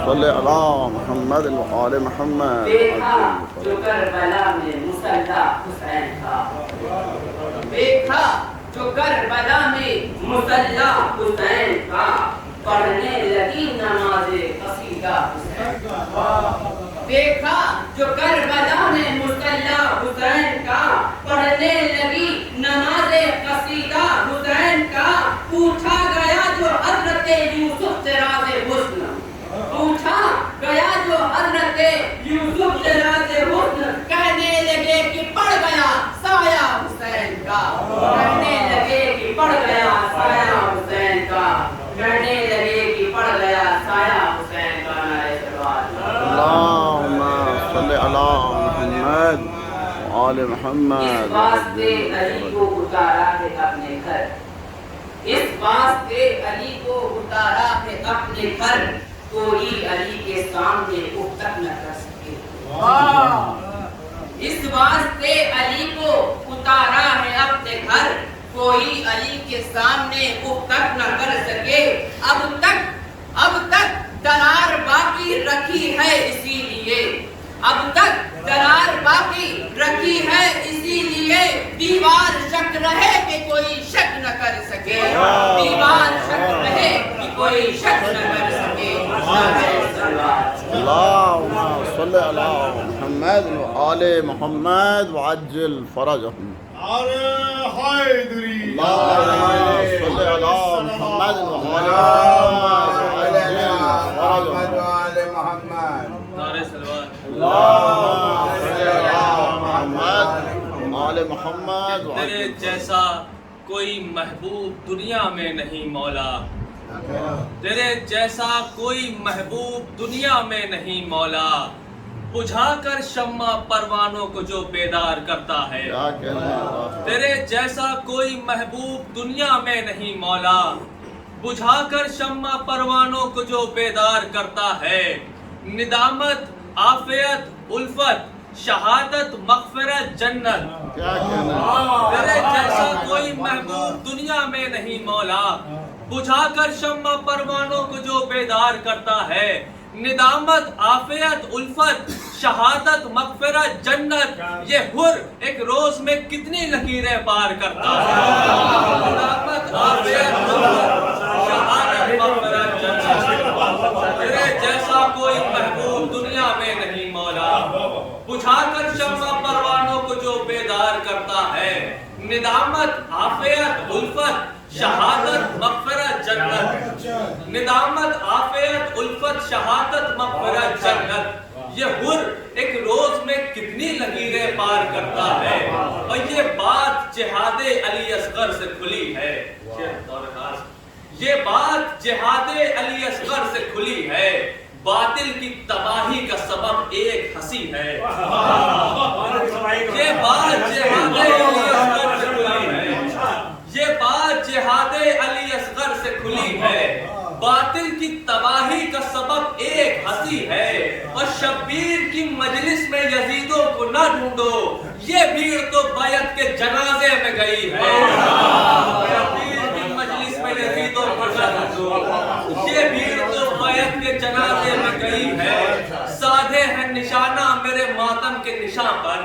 صلی علی محمد وآل محمد. دیکھا جو کربلا میں مسلح حسین کا، دیکھا جو کربلا میں مسلح حسین کا، پڑھنے لگی نماز قصیدہ حسین کا. دیکھا جو کربلا میں مسلح حسین کا، پڑھنے لگی نماز قصیدہ حسین کا. پوچھا گیا جو حضرت یوسف سے راز حسن، پوچھا گیا جو حضرت یوسف سے راز حسن، کہنے لگے کہ پڑ گیا سایہ حسین کا. کہنے لگے کہ پڑ گیا سایہ حسین کا، کہنے لگے کہ پڑ گیا سایہ حسین کا. نعرہ تکبیر. اللہم صلی علی محمد وآل محمد. اس واسطے علی کو اتارا ہے اپنے گھر، اس واسطے علی کو اتارا ہے اپنے گھر، کوئی علی کے سامنے اٹھ تک نہ کر سکے. اس واسطے علی کو اتارا ہے اپنے گھر، کوئی علی کے سامنے اٹھ تک نہ کر سکے. اب تک درار باقی رکھی ہے اسی لیے، اب تک درار باقی رکھی ہے اسی لیے. دیوار شک رہے کہ کوئی شک نہ کر سکے، دیوار شک رہے کہ کوئی شک نہ کر سکے. اللہم صلی علی محمد وآل محمد وعجل فرجهم. حیدری اللہم صلی علی محمد وآل محمد وعجل فرجهم. اللہم صلی علی محمد وآل محمد. تیرے جیسا کوئی محبوب دنیا میں نہیں مولا، تیرے جیسا کوئی محبوب دنیا میں نہیں مولا. بجھا کر شمع پروانوں کو جو بیدار کرتا ہے، کیا کہنا ہے؟ تیرے جیسا کوئی محبوب دنیا میں نہیں مولا. بجھا کر شمع پروانوں کو جو بیدار کرتا ہے. ندامت، عافیت، الفت، شہادت، مغفرت، جنت، کیا کہنا ہے؟ تیرے جیسا کوئی محبوب دنیا میں نہیں مولا. بجھا کر شمع پروانوں کو جو بیدار کرتا ہے. ندامت، عافیت، الفت، شہادت، مغفرت، جنت، یہ حر ایک روز میں کتنی لکیریں پار کرتا ہے. ندامت، عافیت، الفت، شہادت، مغفرت، جنت، تیرے جیسا کوئی محبوب دنیا میں نہیں مولا. بجھا کر شمع پروانوں کو جو بیدار کرتا ہے. ندامت، عافیت، الفت، شہادت، مغفرت، جنت، ندامت، عافیت، الفت، شہادت، مغفرت، جنت، یہ حر ایک روز میں کتنی لکیریں پار کرتا ہے. اور یہ بات جہاد علی اصغر سے کھلی ہے. یہ بات جہاد علی اصغر سے کھلی ہے. باطل کی تباہی کا سبب ایک ہنسی ہے. یہ بات جہاد علی اصغر سے کھلی ہے. یہ بات جہاد علی اصغر سے کھلی ہے. باطل کی تباہی کا سبب ایک ہنسی ہے. اور شبیر کی مجلس میں یزیدوں کو نہ ڈھونڈو، یہ بھیڑ تو بیعت کے جنازے میں گئی ہے. شبیر کی مجلس میں یزیدوں کو نہ ڈھونڈو، یہ بھیڑ تو بیعت کے جنازے میں گئی ہے. سادے ہیں نشانہ میرے ماتم کے نشاں پر،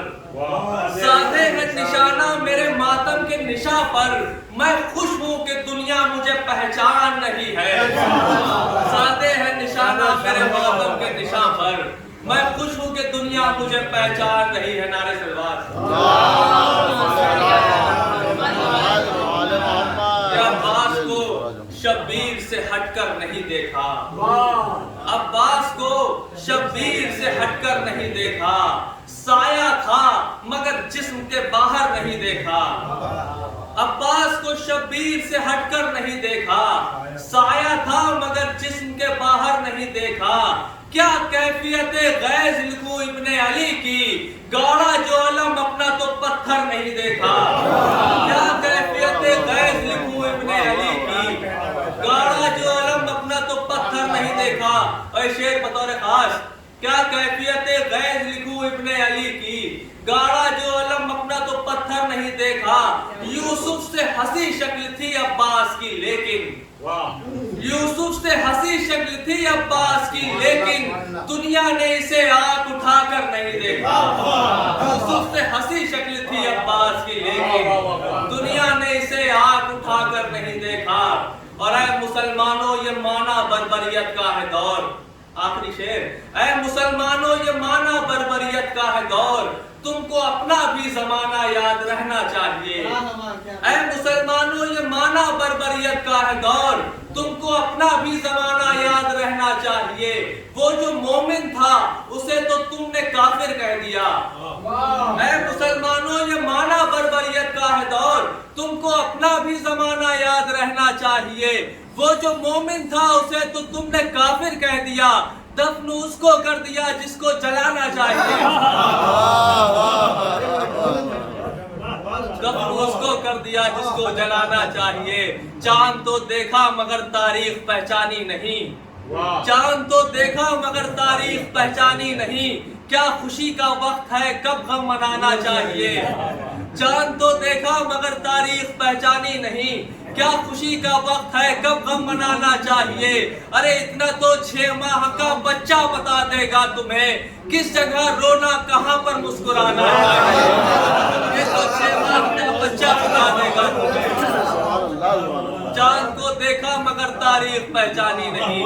سادے ہیں نشانہ میرے ماتم کے نشاں پر. میں خوش ہوں کہ دنیا مجھے پہچان نہیں ہے. سادے ہیں نشانہ میرے ماتم کے نشاں پر. میں خوش ہوں کہ دنیا مجھے پہچان نہیں ہے. نعرہ عباس کو شبیر سے ہٹ کر نہیں دیکھا، عباس کو شبیر سے ہٹ کر نہیں دیکھا. سایہ تھا مگر جسم کے باہر نہیں دیکھا. عباس کو شبیر سے ہٹ کر نہیں دیکھا. سایہ تھا مگر جسم کے باہر نہیں دیکھا. کیا کیفیت غیظ لکھوں ابن علی کی، گاڑا جو علم اپنا تو پتھر نہیں دیکھا. کیا کیفیت غیظ لکھوں ابن علی کی، گاڑا جو علم اپنا تو پتھر نہیں دیکھا. اور شعر بطور خاص، کیا کیفیت غیظ لکھوں ابن علی کی، گاڑا جو علم اپنا تو پتھر نہیں دیکھا. یوسف سے ہنسی شکل تھی عباس کی لیکن یوسف سے ہنسی شکل تھی عباس کی، لیکن دنیا نے اسے آنکھ اٹھا کر نہیں دیکھا۔ یوسف سے ہنسی شکل تھی عباس کی، لیکن دنیا نے اسے آنکھ اٹھا کر نہیں دیکھا۔ اور اے مسلمانوں، یہ معنی بربریت کا ہے دور۔ آخری شعر، اے مسلمانوں یہ معنی بربریت کا ہے دور، تم کو اپنا بھی زمانہ یاد رہنا چاہیے۔ اے مسلمانوں یہ معنی بربریت کا ہے دور، تم کو اپنا بھی زمانہ یاد رہنا چاہیے۔ وہ جو مومن تھا اسے تو تم نے کافر کہہ دیا۔ اے مسلمانوں یہ معنی بربریت کا ہے دور، تم کو اپنا بھی زمانہ یاد رہنا چاہیے۔ وہ جو مومن تھا اسے تو تم نے کافر کہہ دیا، دفن اس کو کر دیا جس کو جلانا چاہیے۔ دفن اس کو کر دیا جس کو جلانا چاہیے۔ چاند تو دیکھا مگر تاریخ پہچانی نہیں، چاند تو دیکھا مگر تاریخ پہچانی نہیں، کیا خوشی کا وقت ہے کب غم منانا چاہیے۔ چاند تو دیکھا مگر تاریخ پہچانی نہیں، کیا خوشی کا وقت ہے کب غم منانا چاہیے۔ ارے اتنا تو 6 ماہ کا بچہ بتا دے گا تمہیں، کس جگہ رونا کہاں پر مسکرانا چاہیے۔ یہ تو 6 ماہ کا بچہ بتا دے گا تمہیں، چاند کو دیکھا مگر تاریخ پہچانی نہیں،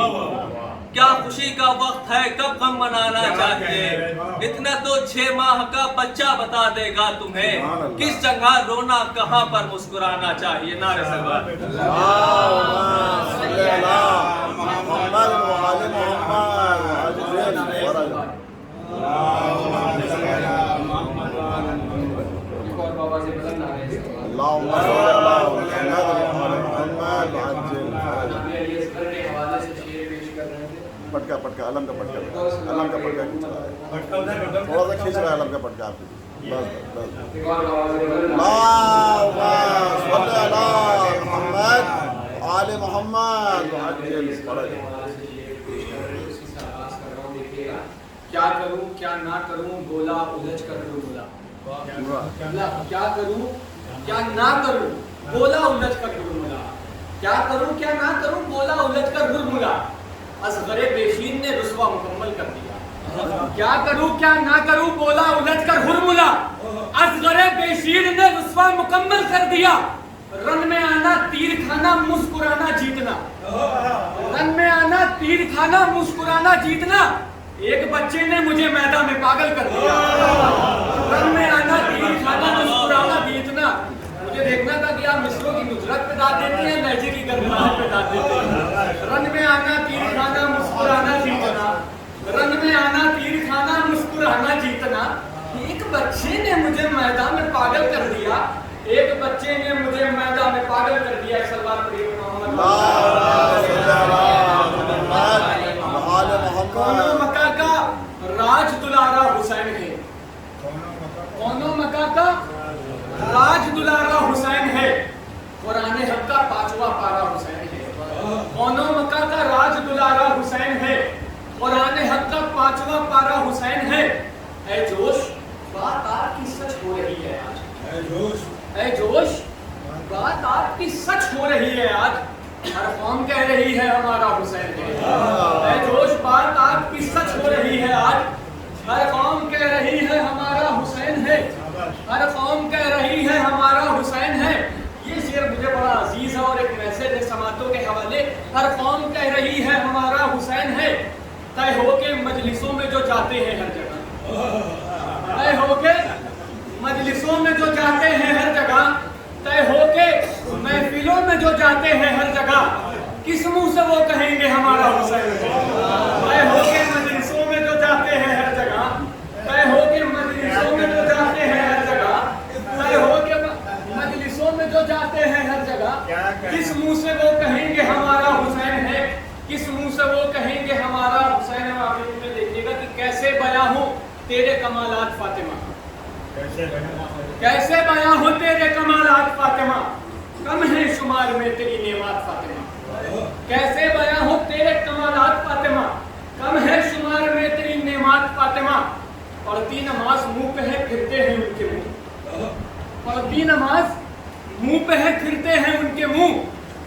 کیا خوشی کا وقت ہے کب غم منانا چاہیے۔ اتنا تو 6 ماہ کا بچہ بتا دے گا تمہیں، کس جگہ رونا کہاں پر مسکرانا چاہیے۔ نعرہ سلوات۔ پٹکا پٹکا علم کا پٹکا، علم کا پٹکا کھینچ رہا ہے، تھوڑا سا کھینچ رہا ہے علم کا پٹکا آپ کی۔ بس بس صلی علی محمد آل محمد۔ کیا کروں کیا نہ کروں بولا الجھ کر ڈھونڈا، کیا کروں کیا نہ کروں بولا الجھ کر ڈھونڈا، کیا کروں کیا نہ کروں بولا الجھ کر ڈھونڈا، اصغر بیشین نے رسوا مکمل کر دیا۔ کیا کروں کیا نہ کروں بولا الجھ کر ہرملا، اصغر بیشین نے رسوا مکمل کر دیا۔ رن میں آنا تیر کھانا مسکرانا جیتنا، رن میں آنا تیر کھانا مسکرانا جیتنا، ایک بچے نے مجھے میدان میں پاگل کر دیا۔ رن میں آنا تیر کھانا مسکرانا جیتنا، مجھے دیکھنا تھا کہ آپ مصروں کی نصرت پہ داد دیتے ہیں، لہجے کی گرماہٹ پہ داد دیتے ہیں۔ رن میں آنا تیر کھانا مسکرانا جیتنا، رن میں آنا تیر کھانا مسکرانا جیتنا، ایک بچے نے مجھے میدان میں پاگل کر دیا، ایک بچے نے مجھے میدان میں پاگل کر دیا۔ سلوات پڑھیے محمد۔ کونو مکہ کا راج دلارا حسین ہے، کونو مکہ کا راج دلارا حسین ہے، قرآن حق کا 5واں پارہ حسین ہے۔ کونو مکہ کا راج دلارا حسین ہے، قرآن حق کا 5واں پارہ حسین ہے۔ اے جوش بات آپ کی سچ ہو رہی ہے آج، اے جوش بات آپ کی سچ ہو رہی ہے آج، ہر قوم کہہ رہی ہے ہمارا حسین ہے۔ اے جوش بات آپ کی سچ ہو رہی ہے آج، ہر قوم کہہ رہی ہے ہمارا حسین ہے، ہر قوم کہہ رہی ہے ہمارا حسین ہے۔ یہ شعر مجھے بڑا عزیز ہے اور ایک میسج ہے سماعتوں کے حوالے۔ ہر قوم کہہ رہی ہے ہمارا حسین ہے، طے ہو کے مجلسوں میں جو جاتے ہیں ہر جگہ، طے ہو کے مجلسوں میں جو جاتے ہیں ہر جگہ، طے ہو کے محفلوں میں جو جاتے ہیں ہر جگہ، کس منہ سے وہ کہیں گے ہمارا حسین ہے۔ طے ہو کے مجلسوں میں جو جاتے ہیں ہر جگہ، طے ہو کے مجلسوں میں جو جاتے ہیں ہر جگہ، طے ہو کے مجلسوں میں جو جاتے ہیں ہر جگہ، کس منہ سے وہ کہیں گے ہمارا حسین ہے، کس منہ سے وہ کہیں گے ہمارا حسین ہے۔ آپ میں دیکھیے گا کہ کیسے بیاں ہوں تیرے کمالات فاطمہ، کیسے بیاں ہو تیرے کمالات فاطمہ، کم ہے شمار میں تیری نعمات فاطمہ، کیسے بیاں ہو تیرے کمالات فاطمہ، کم ہے شمار میں تیری نعمات فاطمہ۔ پڑھتی نماز منہ پہ ہے پھرتے ہیں ان کے منہ، پڑھتی نماز منہ پہ ہے پھرتے ہیں ان کے منہ،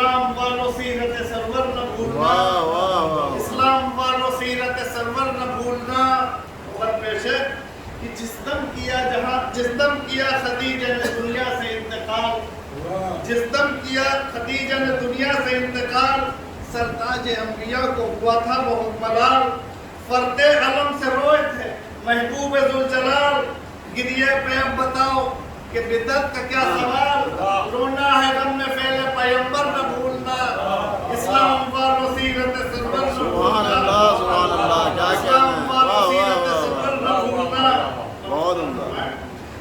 اسلام والو سیرت سرور نہ بھولنا واہ واہ واہ اسلام والو سیرت سرور نہ بھولنا اور پیش ہے کہ جس دم کیا خدیجہ نے دنیا سے انتقال جس دم کیا خدیجہ نے دنیا سے انتقال سرتاج انبیاء کو ہوا تھا بہت ملال فرد علم سے روئے تھے محبوب ذوالجلال گریے پہ اب بتاؤ کہ بدعت کا کیا سوال رونا ہے غم میں فعل پیغمبر نہ بھولنا اسلام والو سیرت سرور نہ سبحان بھولنا اللہ سبحان اللہ کیا اسلام کہنا ہے والو واہ واہ سیرت واہ سرور نہ بھولنا بہت عمدہ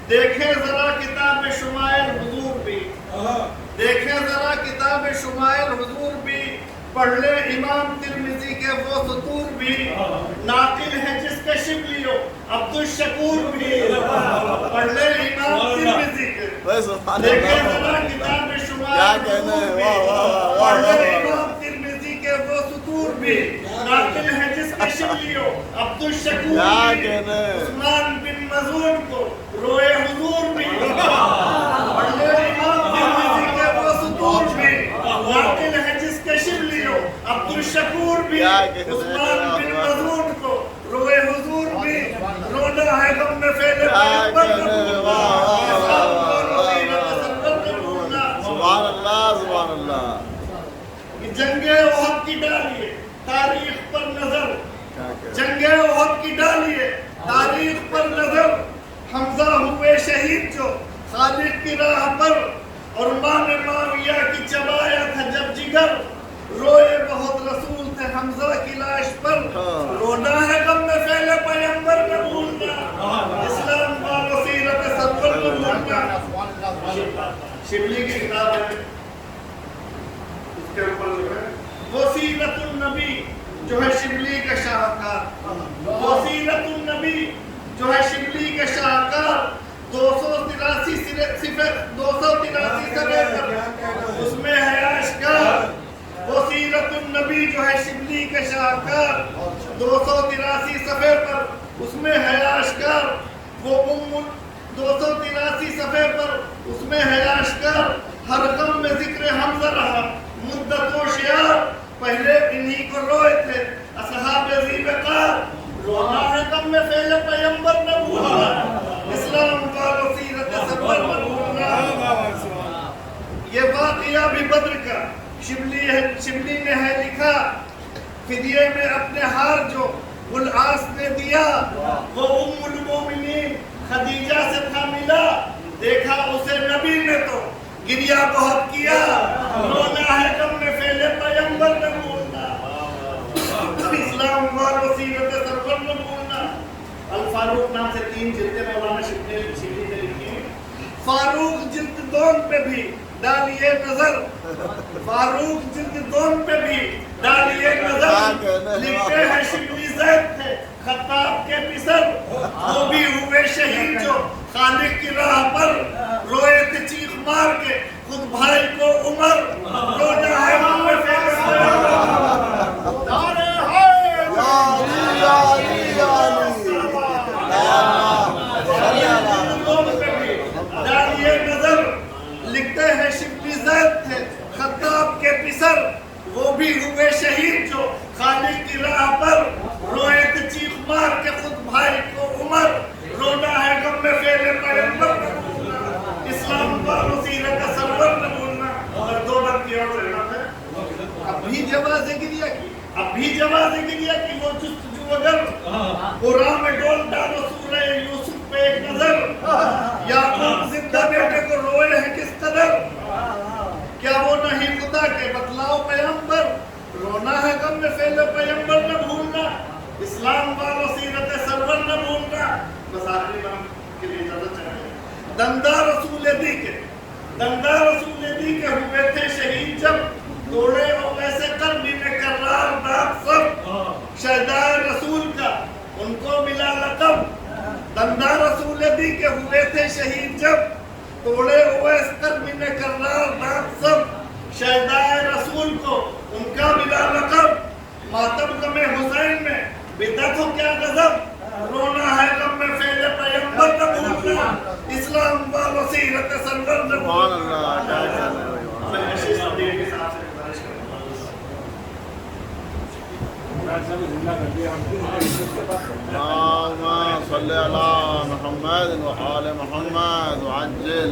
دیکھیں ذرا کتاب شمائل حضور بھی دیکھیں ذرا کتاب شمائل حضور بھی پڑھ لے امام ترمذی کے وہ سطور بھی ناقل ہے جس کے شبلیو عبدالشکور بھی پڑھ لے امام ترمذی کے بھائی سبحان دیکھیں اللہ ذرا کتاب شمائل کیا کہنا ہے حضور واہ بھی واہ واہ پڑھ لے واہ امام ترمذی کے وہ سطور بھی ناقل ہے جس کے شبلیو عبدالشکور کیا بھی کہنا ہے عثمان بن مظعون کو روئے حضور بھی پڑھ لے امام ترمذی کے وہ سطور بھی ناقل ہے جس کے شبلیو عبدالشکور بھی کیا کہنا ہے عثمان بن مظعون کو روئے حضور بھی رونا ہے غم میں فعل پیغمبر نہ بھولنا سبحان اللہ سبحان اللہ جنگ احد کی ڈالیے تاریخ پر نظر کیا کہنا جنگ احد کی ڈالیے تاریخ پر نظر حمزہ ہوئے شہید جو خالق کی راہ پر اور ماں نے معاویہ کی چبایا تھا جب جگر روئے بہت رسول تھے حمزہ کی لاش پر رونا ہے غم میں فعل پیغمبر نہ بھولنا اسلام والو سیرت سرور نہ بھولنا شبلی کی کتاب ہے اس کے اوپر جو ہے وہ سیرت النبی جو ہے شبلی کا شاہکار وہ سیرت النبی جو ہے شبلی کا شاہکار 283 صفحے پر اس میں ہے اشکار وہ سیرت النبی جو ہے شبلی کا شاہکار 283 صفحے پر اس میں ہے اشکار وہ 283 صفحے پر اس میں ہے اشکار ہر غم میں ذکر حمزہ رہا مدت و شیار پہلے انہی کو روئے تھے اصحاب ذی وقار رونا ہے غم میں فعل پیغمبر نہ بھولنا اسلام والو سیرت سرور نہ بھولنا یہ واقعہ بھی بدر کا شبلی نے ہے لکھا فدیے میں اپنے ہار جو العاص نے دیا وہ ام المومنین خدیجہ سے تھا ملا دیکھا اسے نبی نے تو گریہ بہت کیا رونا ہے غم میں فعل پیغمبر نہ بھولنا اسلام والو سیرت سرور نہ بھولنا الفاروق نام سے 3 جلدیں مولانا شبلی نے لکھی ہیں فاروق جلد 2 پہ بھی ڈالیے نظر فاروق جلد 2 پہ بھی ڈالیے نظر لکھتے ہیں شبلی زید تھے خطاب کے پسر وہ بھی ہوئے شہید جو خالق کی راہ پر روئے تھے چیخ مار کے خود بھائی کو عمر رونا ہے غم میں فعل ڈالیے نظر لکھتے ہیں شبلی زید تھے خطاب کے پسر وہ بھی ہوئے شہید جو خالق کی راہ پر روئے تھے چیخ مار کے خود بھائی کو عمر رونا ہے غم میں فعل پیغمبر نہ بھولنا اسلام والو سیرت سرور نہ بھولنا اور 2 بات کی اور ضرورت ہے ابھی جواز گریہ کی وہ جستجو اگر قرآن میں ڈول ڈالو سورہ یوسف پہ ایک نظر یعقوب زندہ بیٹے کو روئے ہیں کس قدر کیا وہ نہیں خدا کے بتلاؤ پیغمبر رونا ہے غم میں فعل پیغمبر نہ بھولنا اسلام والو سیرت سرور نہ بھولنا بس آخری بات کے لیے اجازت چاہیے دندہ رسول دی کے ہوئے تھے شہید جب دوڑے اور ایسے قلبی میں کرار داغ سب شہدائے رسول کا ان کو ملا لقب دندہ رسول دی کے ہوئے تھے شہید جب توڑے ہوئے اس قلبی میں کرار داغ سب شہدائے رسول کو ان کا ملا لقب ماتم غم حسین میں بدعت ہو کیا غضب رونا ہے غم میں فعل پیغمبر نہ بھولنا اسلام والو سیرت سرور نہ بھولنا محمد وآل محمد وعجل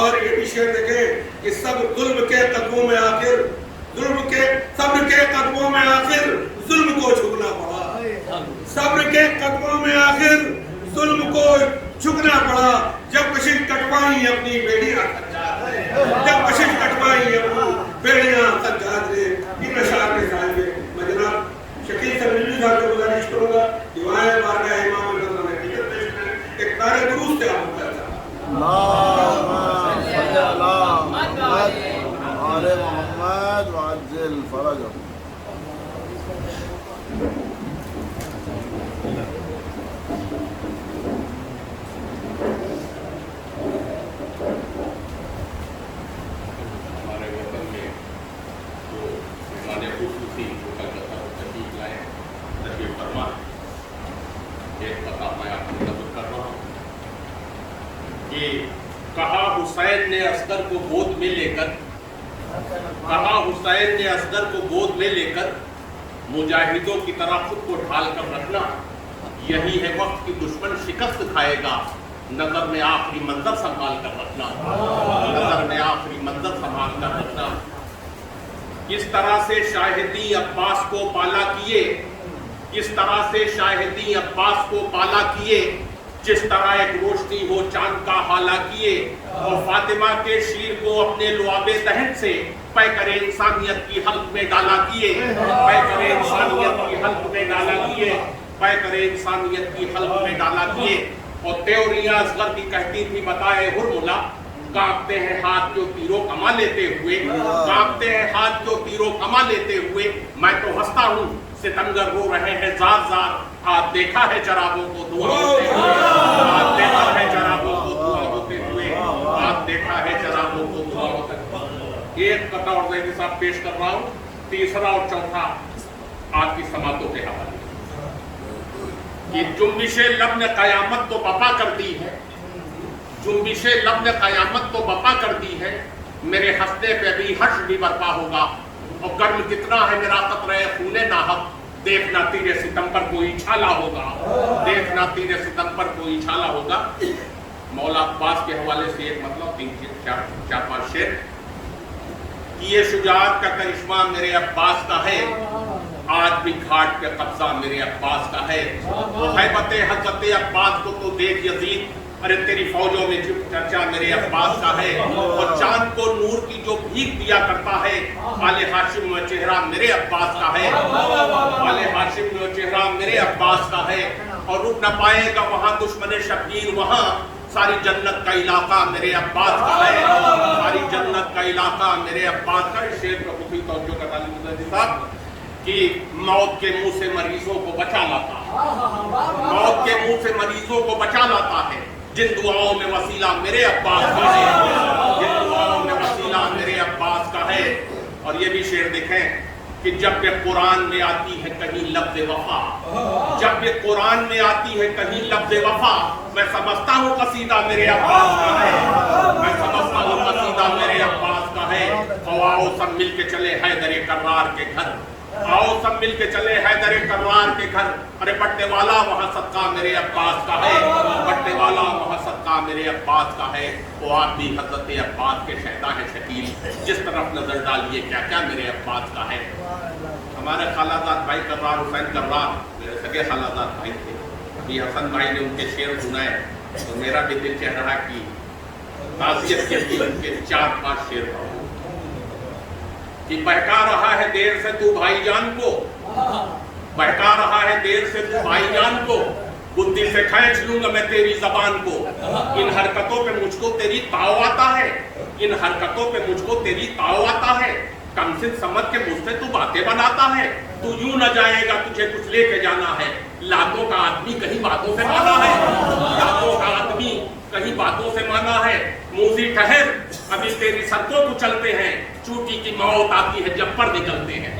اور یہ بھی شعر دیکھیں کہ صبر کے قدموں میں آخر ظلم کو جھکنا پڑا، صبر کے قدموں میں آخر ظلم کو جھکنا پڑا، جب کشش کٹوائی اپنی بیڑیاں سجاد نے ان اشعار کے ساتھ میں جناب شکیل سمیلی صاحب کو گزارش کروں گا کہ وہاں بارگاہ امام الرضا میں حقیقت پیش کریں، ایک نعرہ دروس سے آپ کو کہتا آل محمد وعجل فرجهم. ہمارے وطن میں جو مہمان خصوصی جو کلکتہ کو تشریف لائے تشریف فرما، ایک بتا میں آپ کو نظر کر رہا ہوں کہ کہا حسین نے اصغر کو گود میں لے کر مجاہدوں کی طرح خود کو ڈھال کر رکھنا، یہی ہے وقت کی دشمن شکست کھائے گا، نظر میں آخری منظر سنبھال کر رکھنا، نظر میں آخری منظر سنبھال کر رکھنا. اس طرح سے شاہدی عباس کو پالا کیے، اس طرح سے شاہدی عباس کو پالا کیے، جس طرح ایک روشنی ہو چاند کا حالا کیے، اور فاطمہ کے شیر کو اپنے لعاب دہن سے پیکر انسانیت کی حلق میں ڈالا کیے، پیکر انسانیت کی حلق میں ڈالا کیے، پیکر انسانیت کی حلق میں ڈالا کیے. اور تیوریاں اصغر کی کہتی تھی بتائے ہرملا، کانپتے ہیں ہاتھ جو تیروں کما لیتے ہوئے، کانپتے ہیں ہاتھ جو تیروں کما لیتے ہوئے، میں تو ہنستا ہوں ستمگر رو رہے ہیں زار زار، آپ دیکھا ہے جرابوں کو دعا ہوتے ہوئے، آپ دیکھا ہے جرابوں کو دعا ہوتے ہوئے، آپ دیکھا ہے جرابوں کو دعا ہوتے ہوئے. ایک قطع اور زیدی صاحب پیش کر رہا ہوں، تیسرا اور چوتھا آپ کی سماعتوں کے حوالے کہ جنبش لب نے قیامت تو بپا کر دی ہے، جنبش لب نے قیامت تو بپا کر دی ہے، میرے ہنسنے پہ بھی حشر بھی برپا ہوگا، اور گرم کتنا ہے میرا قطرہ خون ناحق، دیکھنا تیرے ستم پر کوئی چھالا ہوگا، دیکھنا تیرے ستم پر کوئی چھالا ہوگا. مولا عباس کے حوالے سے ایک مطلب 4-5 شعر کہ یہ شجاعت کا کرشمہ میرے عباس کا ہے، آج بھی گھاٹ پہ قبضہ میرے عباس کا ہے، وہ ہیبت حضرت عباس کو تو دیکھ یزید، ارے تیری فوجوں میں چرچا میرے عباس کا ہے، اور چاند کو نور کی جو بھیک دیا کرتا ہے، آل ہاشم میں چہرہ میرے عباس کا ہے، آل ہاشم میں چہرہ میرے عباس کا ہے، اور رک نہ پائے گا وہاں دشمن شبیر، وہاں ساری جنت کا علاقہ میرے عباس کا ہے، ساری جنت کا علاقہ میرے عباس کا. اس شعر پر خفی توجہ کا تعلیم مدنی صاحب کہ موت کے منہ سے مریضوں کو بچا لاتا ہے، موت کے منہ سے مریضوں کو بچا لاتا ہے، جن دعاؤں میں وسیلہ میرے عباس کا ہے، جن دعاؤں میں وسیلہ میرے عباس کا ہے. اور یہ بھی شعر دیکھیں کہ جب بھی قرآن میں آتی ہے کہیں لفظ وفا، جب بھی قرآن میں آتی ہے کہیں لفظ وفا، میں سمجھتا ہوں قصیدہ میرے عباس کا ہے، میں سمجھتا ہوں قصیدہ میرے عباس کا ہے. آؤ سب مل کے چلے حیدر کرار کے گھر، آؤ سب مل کے چلے حیدر کرار کے گھر، ارے بٹنے والا وہاں صدقہ میرے عباس کا ہے، بٹنے والا وہاں صدقہ میرے عباس کا ہے. وہ آپ بھی حضرت عباس کے شہدا ہیں شکیل، جس طرف نظر ڈالیے کیا کیا میرے عباس کا ہے. ہمارے خالہ زاد بھائی کرار حسین کرار میرے سگے خالہ زاد بھائی تھے، ابھی حسن بھائی نے ان کے شعر سنائے تو میرا بھی دل چاہ رہا کہ تعزیت کے لیے ان کے 4-5 شعر پڑھوں کہ بہکا رہا ہے دیر سے تو بھائی جان کو، بہکا رہا ہے دیر سے تو بھائی جان کو، بدھی سے کھینچ لوں گا میں تیری زبان کو. ان حرکتوں پہ مجھ کو تیری تاؤ آتا ہے، ان حرکتوں پہ مجھ کو تیری تاؤ آتا ہے، کم سن سمجھ کے مجھ سے تو باتیں بناتا ہے، تو یوں نہ جائے گا تجھے کچھ لے کے جانا ہے. لاتوں کا آدمی کہیں باتوں سے مانا ہے، لاتوں کا آدمی کہیں باتوں سے مانا ہے. موزی ٹھہر ابھی تیری سڑکوں کو چلتے ہیں، چوٹی کی موت آتی ہے جب پر نکلتے ہیں.